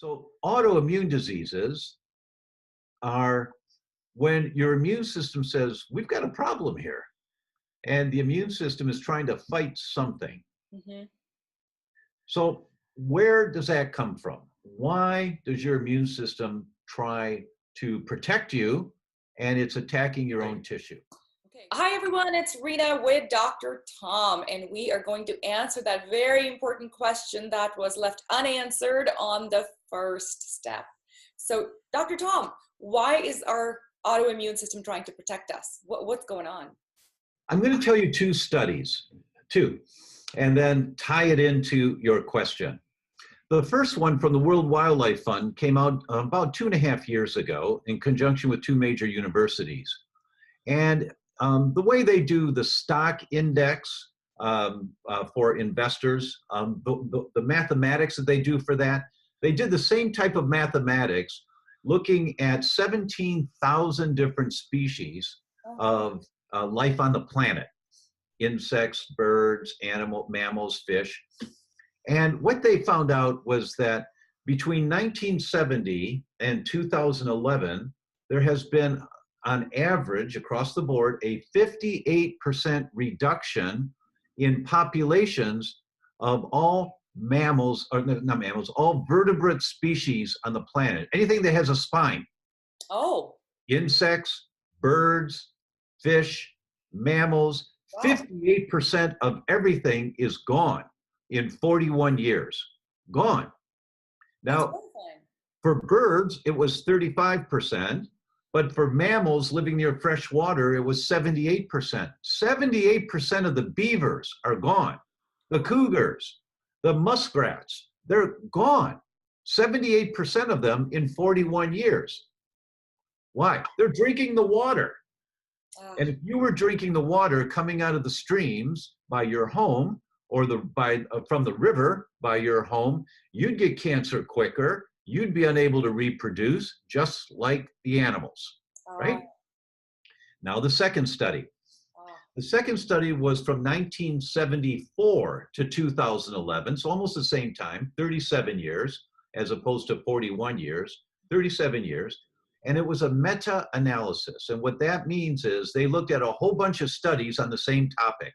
So autoimmune diseases are when your immune system says, we've got a problem here. And the immune system is trying to fight something. Hmm. So where does that come from? Why does your immune system try to protect you and it's attacking your own tissue? Okay. Hi, everyone. It's Rena with Dr. Tom, and we are going to answer that very important question that was left unanswered on the first step. So, Dr. Tom, why is our autoimmune system trying to protect us? What's going on? I'm going to tell you two, and then tie it into your question. The first one from the World Wildlife Fund came out about 2.5 years ago in conjunction with two major universities. And the way they do the stock index for investors, the mathematics that they do for that, they did the same type of mathematics looking at 17,000 different species of life on the planet, insects, birds, mammals, fish. And what they found out was that between 1970 and 2011, there has been, on average, across the board, a 58% reduction in populations of all mammals, or not mammals, all vertebrate species on the planet. Anything that has a spine. Oh. Insects, birds, fish, mammals, Wow. 58% of everything is gone in 41 years. Gone. Now, for birds, it was 35%, but for mammals living near fresh water, it was 78%. 78% of the beavers are gone. The cougars, the muskrats, they're gone. 78% of them in 41 years. Why? They're drinking the water. And if you were drinking the water coming out of the streams by your home or from the river by your home, you'd get cancer quicker. You'd be unable to reproduce just like the animals, right? Now the second study. The second study was from 1974 to 2011, so almost the same time, 37 years, as opposed to 41 years, 37 years. And it was a meta-analysis. And what that means is they looked at a whole bunch of studies on the same topic.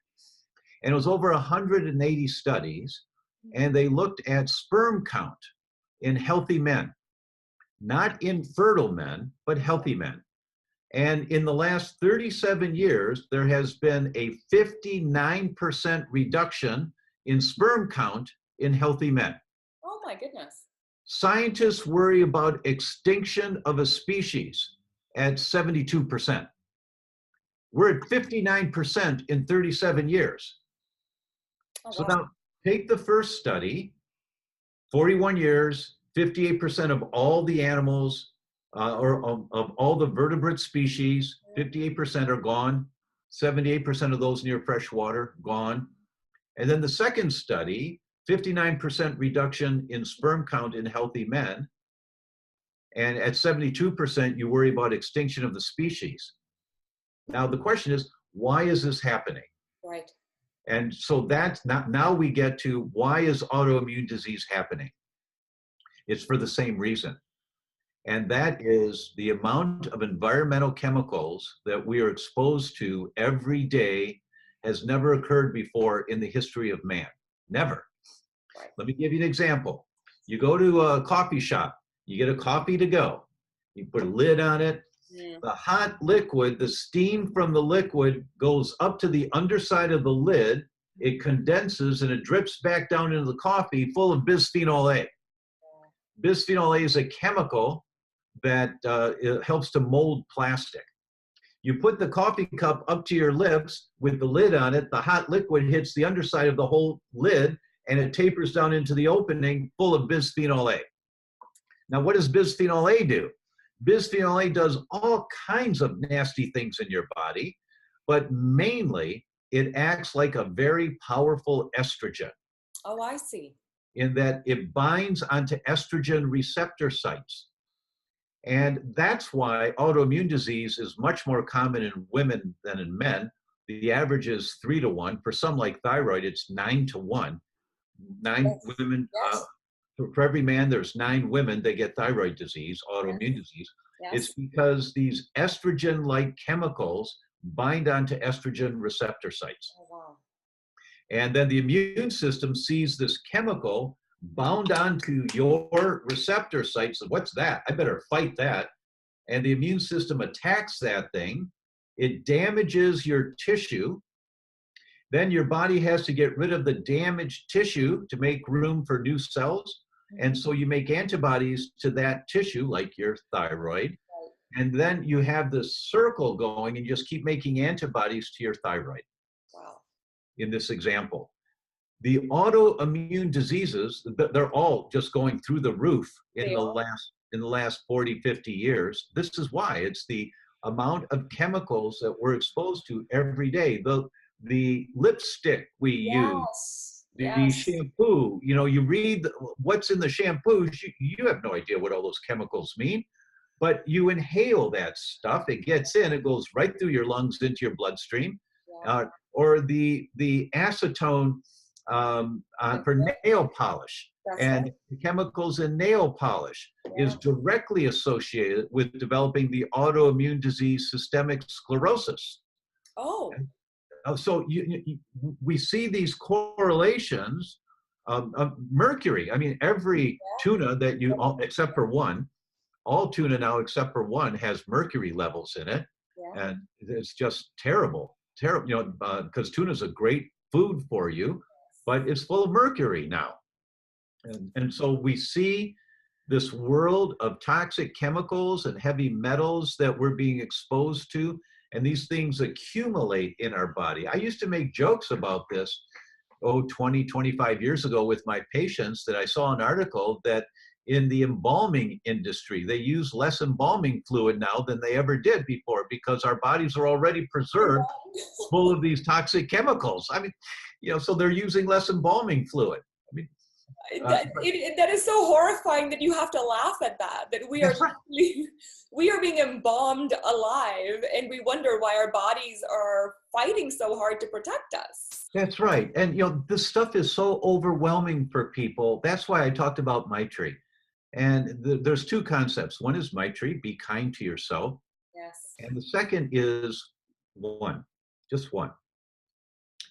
And it was over 180 studies. And they looked at sperm count in healthy men, not infertile men, but healthy men. And in the last 37 years, there has been a 59% reduction in sperm count in healthy men. Oh, my goodness. Scientists worry about extinction of a species at 72%. We're at 59% in 37 years. So now take the first study, 41 years, 58% of all the animals or of all the vertebrate species, 58% are gone. 78% of those near fresh water, gone. And then the second study, 59% reduction in sperm count in healthy men. And at 72%, you worry about extinction of the species. Now, the question is, why is this happening? Right. And so that's not, now we get to why is autoimmune disease happening? It's for the same reason. And that is the amount of environmental chemicals that we are exposed to every day has never occurred before in the history of man. Never. Right. Let me give you an example. You go to a coffee shop, you get a coffee to go, you put a lid on it. The hot liquid, the steam from the liquid goes up to the underside of the lid, it condenses and it drips back down into the coffee full of bisphenol A. Bisphenol A is a chemical that it helps to mold plastic. You put the coffee cup up to your lips with the lid on it, the hot liquid hits the underside of the whole lid and it tapers down into the opening full of bisphenol A. Now, what does bisphenol A do? Bisphenol A does all kinds of nasty things in your body, but mainly it acts like a very powerful estrogen. Oh, I see. In that it binds onto estrogen receptor sites. And that's why autoimmune disease is much more common in women than in men. The average is 3 to 1. For some like thyroid, it's 9 to 1. 9 women for every man, there's 9 women that get thyroid disease, Yes. autoimmune disease. It's Yes. because these estrogen-like chemicals bind onto estrogen receptor sites. Oh, wow. And then the immune system sees this chemical bound onto your receptor sites. What's that? I better fight that. And the immune system attacks that thing. It damages your tissue. Then your body has to get rid of the damaged tissue to make room for new cells. And so you make antibodies to that tissue, like your thyroid. And then you have this circle going and you just keep making antibodies to your thyroid. Wow. In this example, the autoimmune diseases, they're all just going through the roof in the last 40, 50 years. This is why. It's the amount of chemicals that we're exposed to every day. The lipstick we use, the shampoo, you read what's in the shampoos, you have no idea what all those chemicals mean, but you inhale that stuff, it gets in, it goes right through your lungs into your bloodstream. Or the acetone for nail polish. And the chemicals in nail polish is directly associated with developing the autoimmune disease systemic sclerosis. Oh. So we see these correlations of mercury. I mean, every tuna that except for one, all tuna now except for one has mercury levels in it. And it's just terrible, because tuna is a great food for you, but it's full of mercury now. And so we see this world of toxic chemicals and heavy metals that we're being exposed to, and these things accumulate in our body. I used to make jokes about this, 20, 25 years ago with my patients, that I saw an article that in the embalming industry, they use less embalming fluid now than they ever did before because our bodies are already preserved full of these toxic chemicals. I mean, so they're using less embalming fluid. I mean, that is so horrifying that you have to laugh at that we are we are being embalmed alive, and we wonder why our bodies are fighting so hard to protect us. That's right. And this stuff is so overwhelming for people. That's why I talked about Maitri. And there's 2 concepts. One is Maitri, be kind to yourself. Yes. And the second is just one.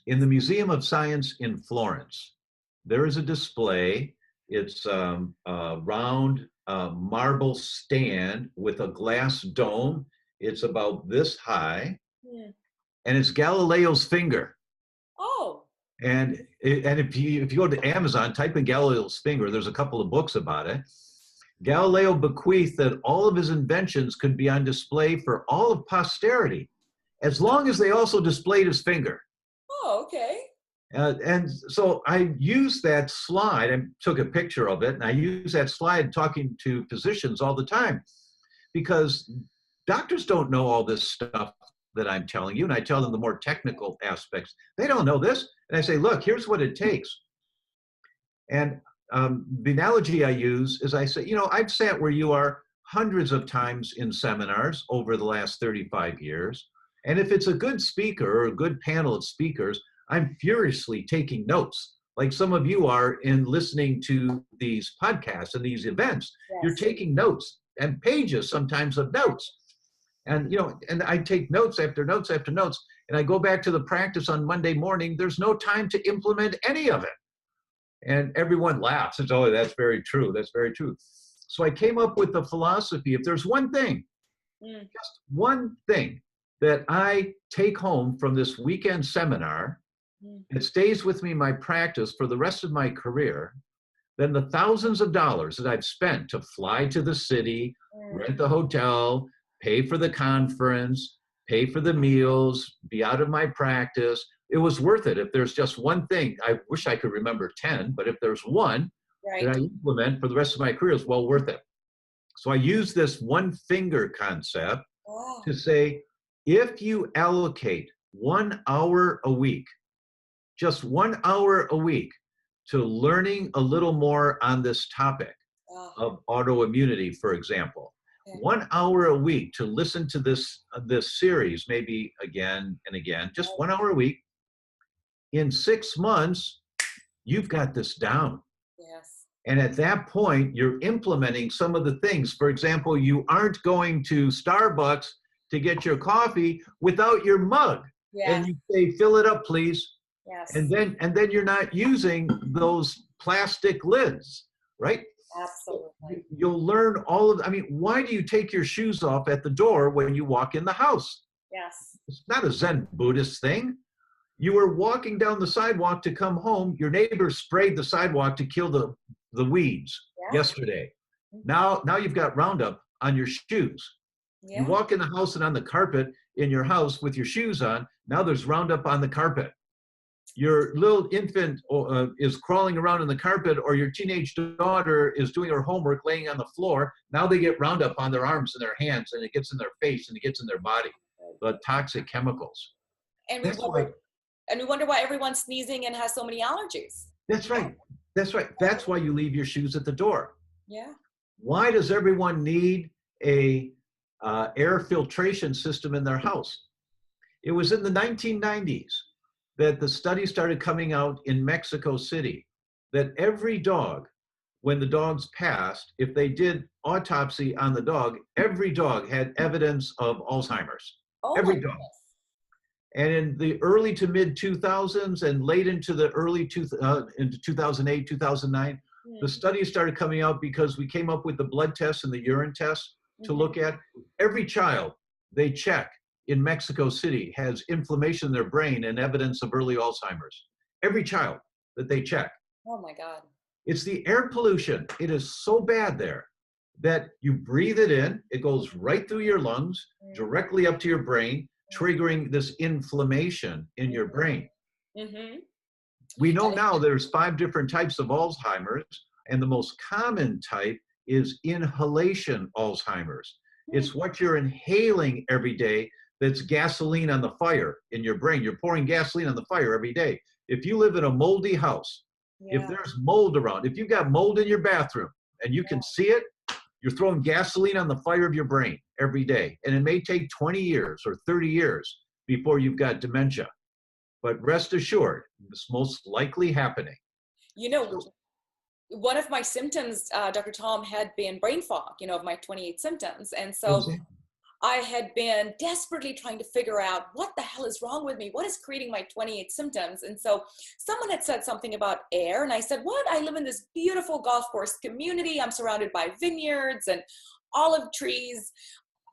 In the Museum of Science in Florence, there is a display. It's a round marble stand with a glass dome. It's about this high, and it's Galileo's finger. Oh. And if you go to Amazon, type in Galileo's finger, there's a couple of books about it. Galileo bequeathed that all of his inventions could be on display for all of posterity, as long as they also displayed his finger. Oh, okay. And so I used that slide, I took a picture of it, and I use that slide talking to physicians all the time, because doctors don't know all this stuff that I'm telling you, and I tell them the more technical aspects. They don't know this. And I say, look, here's what it takes. And the analogy I use is I say, I've sat where you are hundreds of times in seminars over the last 35 years. And if it's a good speaker or a good panel of speakers, I'm furiously taking notes, like some of you are in listening to these podcasts and these events. Yes. You're taking notes and pages sometimes of notes. And, and I take notes after notes after notes, and I go back to the practice on Monday morning. There's no time to implement any of it. And everyone laughs. It's, oh, that's very true. That's very true. So I came up with the philosophy, if there's one thing, just one thing that I take home from this weekend seminar, it stays with me in my practice for the rest of my career, then the thousands of dollars that I've spent to fly to the city, rent the hotel, pay for the conference, pay for the meals, be out of my practice, it was worth it. If there's just one thing, I wish I could remember 10, but if there's one that I implement for the rest of my career, it's well worth it. So I use this one finger concept to say, if you allocate 1 hour a week, just 1 hour a week, to learning a little more on this topic of autoimmunity, for example, 1 hour a week to listen to this series, maybe again and again, just 1 hour a week, in 6 months, you've got this down. Yes. And at that point, you're implementing some of the things. For example, you aren't going to Starbucks to get your coffee without your mug. Yes. And you say, fill it up, please. Yes. And then you're not using those plastic lids, right? Absolutely. You'll learn all of, I mean, why do you take your shoes off at the door when you walk in the house? Yes. It's not a Zen Buddhist thing. You were walking down the sidewalk to come home. Your neighbor sprayed the sidewalk to kill the weeds yesterday. Now you've got Roundup on your shoes. Yeah. You walk in the house and on the carpet in your house with your shoes on. Now there's Roundup on the carpet. Your little infant is crawling around in the carpet, or your teenage daughter is doing her homework laying on the floor. Now they get Roundup on their arms and their hands, and it gets in their face and it gets in their body. The toxic chemicals. And we wonder why everyone's sneezing and has so many allergies. That's right. That's right. That's why you leave your shoes at the door. Yeah. Why does everyone need a air filtration system in their house? It was in the 1990s that the study started coming out in Mexico City that every dog, when the dogs passed, if they did autopsy on the dog, every dog had evidence of Alzheimer's. Oh, every dog. And in the early to mid 2000s and late into the into 2008, 2009, the studies started coming out because we came up with the blood tests and the urine tests to look at. Every child they check in Mexico City has inflammation in their brain and evidence of early Alzheimer's. Every child that they check. Oh my God. It's the air pollution. It is so bad there that you breathe it in, it goes right through your lungs, directly up to your brain, triggering this inflammation in your brain. We know now there's 5 different types of Alzheimer's, and the most common type is inhalation Alzheimer's. It's what you're inhaling every day that's gasoline on the fire in your brain. You're pouring gasoline on the fire every day. If you live in a moldy house, if there's mold around, if you've got mold in your bathroom and you can see it, you're throwing gasoline on the fire of your brain every day. And it may take 20 years or 30 years before you've got dementia. But rest assured, it's most likely happening. You know, one of my symptoms, Dr. Tom, had been brain fog, of my 28 symptoms. And so I had been desperately trying to figure out what the hell is wrong with me? What is creating my 28 symptoms? And so someone had said something about air. And I said, what? I live in this beautiful golf course community. I'm surrounded by vineyards and olive trees.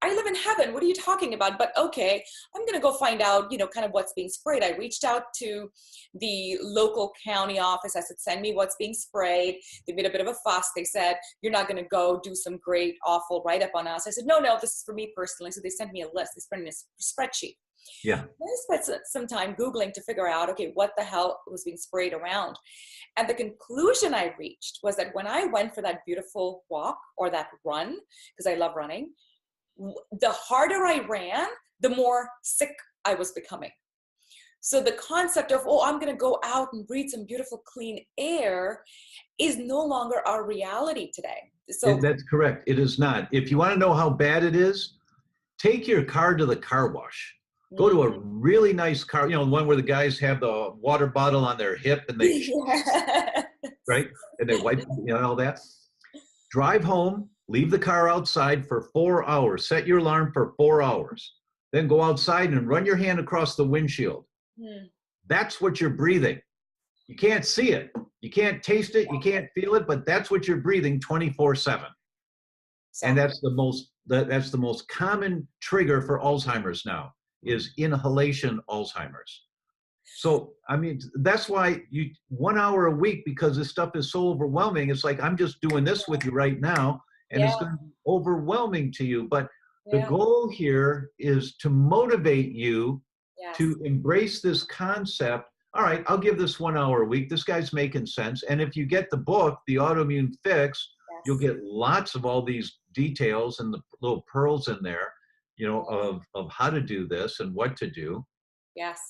I live in heaven. What are you talking about? But okay, I'm going to go find out, kind of what's being sprayed. I reached out to the local county office. I said, send me what's being sprayed. They made a bit of a fuss. They said, you're not going to go do some great, awful write-up on us. I said, no, this is for me personally. So they sent me a list. They sent me a spreadsheet. Yeah. I spent some time Googling to figure out, okay, what the hell was being sprayed around? And the conclusion I reached was that when I went for that beautiful walk or that run, because I love running, the harder I ran, the more sick I was becoming. So the concept of, I'm going to go out and breathe some beautiful clean air is no longer our reality today. So that's correct. It is not. If you want to know how bad it is, take your car to the car wash. Go to a really nice car, one where the guys have the water bottle on their hip and they, right? And they wipe, all that. Drive home. Leave the car outside for 4 hours. Set your alarm for 4 hours. Then go outside and run your hand across the windshield. That's what you're breathing. You can't see it. You can't taste it. You can't feel it, but that's what you're breathing 24/7. And that's the most common trigger for Alzheimer's now is inhalation Alzheimer's. So, I mean, that's why 1 hour a week, because this stuff is so overwhelming. It's like, I'm just doing this with you right now. And it's going to be overwhelming to you. But the goal here is to motivate you to embrace this concept. All right, I'll give this 1 hour a week. This guy's making sense. And if you get the book, The Autoimmune Fix, you'll get lots of all these details and the little pearls in there, of how to do this and what to do. Yes.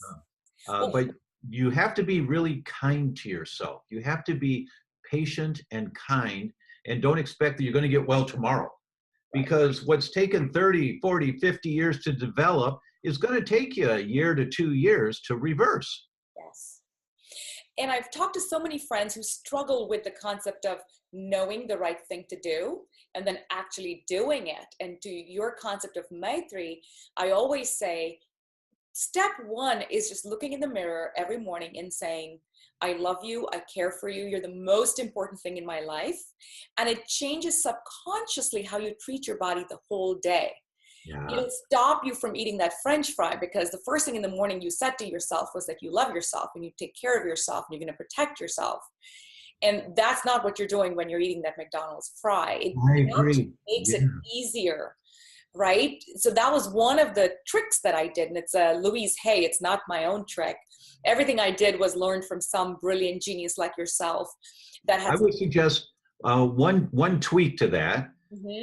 But you have to be really kind to yourself. You have to be patient and kind. And don't expect that you're going to get well tomorrow, because what's taken 30, 40, 50 years to develop is going to take you a year to 2 years to reverse. Yes. And I've talked to so many friends who struggle with the concept of knowing the right thing to do and then actually doing it. And to your concept of Maitri, I always say, step one is just looking in the mirror every morning and saying, I love you, I care for you, you're the most important thing in my life. And it changes subconsciously how you treat your body the whole day. Yeah. It'll stop you from eating that French fry, because the first thing in the morning you said to yourself was that you love yourself and you take care of yourself and you're going to protect yourself. And that's not what you're doing when you're eating that McDonald's fry. It I agree. makes it easier, right? So that was one of the tricks that I did. And it's Louise Hay, it's not my own trick. Everything I did was learned from some brilliant genius like yourself. That has. I would suggest one tweak to that,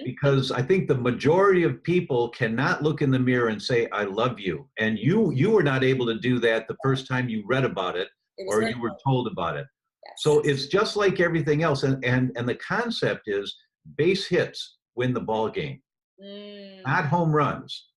because I think the majority of people cannot look in the mirror and say, I love you. And you were not able to do that the first time you read about it or you were told about it. Yes. So it's just like everything else. And the concept is base hits win the ball game, not home runs.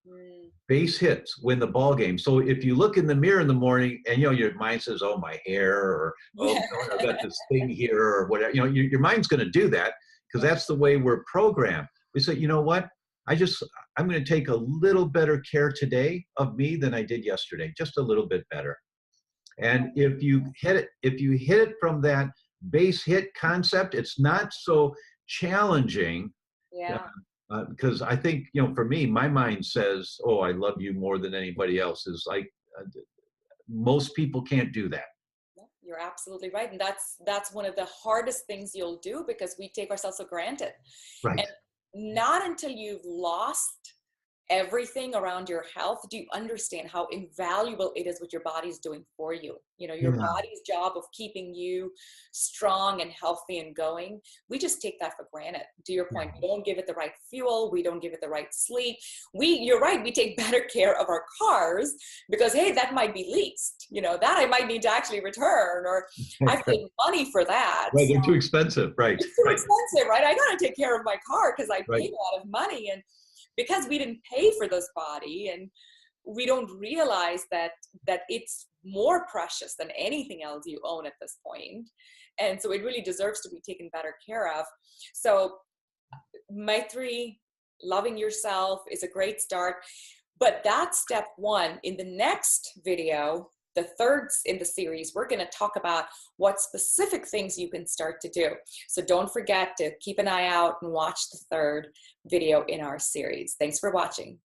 Base hits win the ball game. So if you look in the mirror in the morning and, you know, your mind says, oh, my hair, or, oh, I've got this thing here, or whatever, you know, your mind's going to do that, because that's the way we're programmed. We say, you know what, I'm going to take a little better care today of me than I did yesterday, just a little bit better. And if you hit it from that base hit concept, it's not so challenging. Yeah. Because I think, you know, for me, my mind says, oh, I love you more than anybody else. Is like, most people can't do that. You're absolutely right. And that's one of the hardest things you'll do, because we take ourselves for granted. Right. And not until you've lost everything around your health do you understand how invaluable it is what your body's doing for you. You know, your body's job of keeping you strong and healthy and going. We just take that for granted. To your point, we don't give it the right fuel. We don't give it the right sleep. You're right. We take better care of our cars because, hey, that might be leased. You know, that I might need to actually return, or I paid money for that. Right, they're too expensive. Right. It's too expensive, right? I got to take care of my car because I paid a lot of money. And because we didn't pay for this body, and we don't realize that it's more precious than anything else you own at this point. And so it really deserves to be taken better care of. So Maitri, loving yourself, is a great start. But that's step one. In the next video, the third in the series, we're going to talk about what specific things you can start to do. So don't forget to keep an eye out and watch the third video in our series. Thanks for watching.